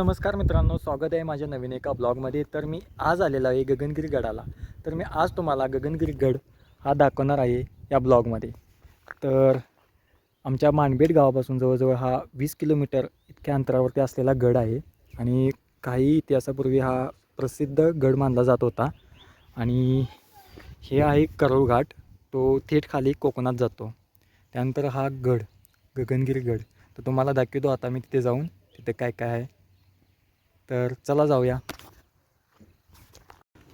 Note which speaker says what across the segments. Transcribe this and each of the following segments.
Speaker 1: नमस्कार मित्रांनो, स्वागत आहे माझ्या नवीन एका ब्लॉगमध्ये. तर मी आज आलेलो आहे गगनगिरी गडाला. तर मी आज तुम्हाला गगनगिरी गड हा दाखवणार आहे या ब्लॉगमध्ये. तर आमच्या माणबेट गावापासून जवळजवळ हा 20 किलोमीटर इतक्या अंतरावरती असलेला गड आहे. आणि काही इतिहासापूर्वी हा प्रसिद्ध गड मानला जात होता. आणि हे आहे करोळ घाट, तो थेट खाली कोकणात जातो. त्यानंतर हा गड गगनगिरी गड, तर तुम्हाला दाखवतो आता मी तिथे जाऊन, तिथे काय काय आहे. तर चला जाऊया.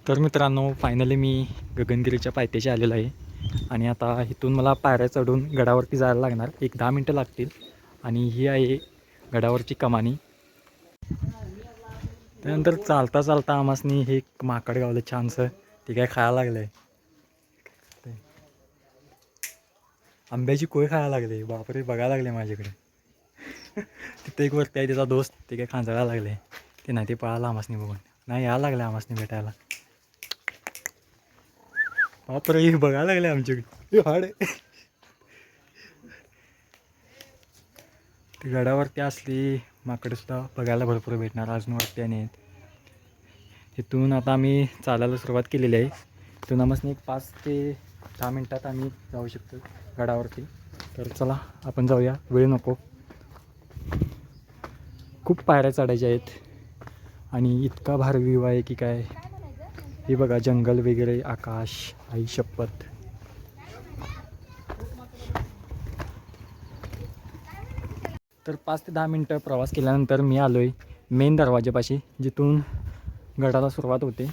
Speaker 1: तर मित्रांनो, फायनली मी गगनगिरीच्या पायथ्याशी आलेलो आहे. आणि आता इथून मला पायऱ्या चढून गडावरती जायला लागणार, एक 10 मिनटं लागतील. आणि ही आहे गडावरची कमानी. त्यानंतर चालता चालता आमासनी हे माकड गावलं छानसं, ते काय खायला लागलं आहे. आंब्याची कोय खायला लागले, बापरे, बघायला लागले माझ्याकडे. तिथे एक वरती आहे त्याचा दोस्त, ते काय खांजायला लागले. ते नाही, ते पळाला आमासनी बघून, नाही यायला लागले आमासनी भेटायला. बापरे, बघायला लागले आमच्याकडे हाड. ते गडावरती असली माकडंसुद्धा बघायला भरपूर भेटणार अजून वरती. आणि तिथून आता आम्ही चालायला सुरुवात केलेली आहे. तिथून आम्हाला एक 5 ते 10 मिनटात आम्ही जाऊ शकतो गडावरती. तर चला आपण जाऊया, वेळ नको. खूप पायऱ्या चढायच्या आहेत आणि इतका भारी व्ह्यू आहे की काय. हे बघा, जंगल वगैरे, आकाश, आई शपथ. तर 5 ते 10 मिनटं प्रवास केल्यानंतर मी आलो आहे मेन दरवाजापाशी, जिथून गडाला सुरुवात होते.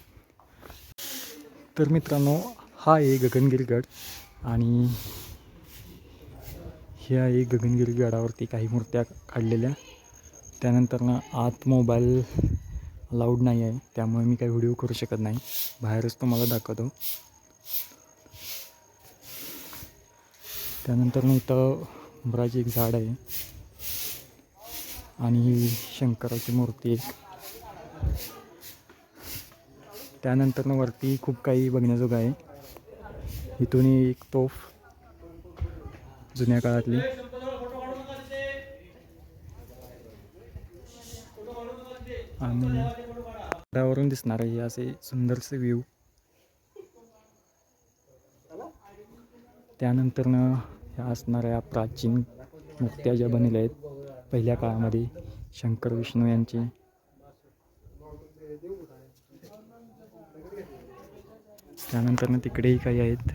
Speaker 1: तर मित्रांनो, हा आहे गगनगिरी गड. आणि हे आहे गगनगिरी गडावरती काही मूर्त्या काढलेल्या. त्यानंतर आत मोबाईल अलाउड नाही आहे, त्यामुळे मी काही व्हिडिओ करू शकत नाही, बाहेरच तुम्हाला दाखवतो. त्यानंतर इथं उंबराची एक झाड आहे आणि शंकराची मूर्ती एक. त्यानंतर वरती खूप काही बघण्याजोगं आहे. इथून एक तोफ जुन्या काळातली. आणि गडावरून दिसणार आहे असे सुंदरसे व्ह्यू. त्यानंतर ह्या असणाऱ्या प्राचीन मूर्त्या ज्या बनलेल्या आहेत पहिल्या काळामध्ये, शंकर विष्णू यांची. त्यानंतर तिकडेही काही आहेत.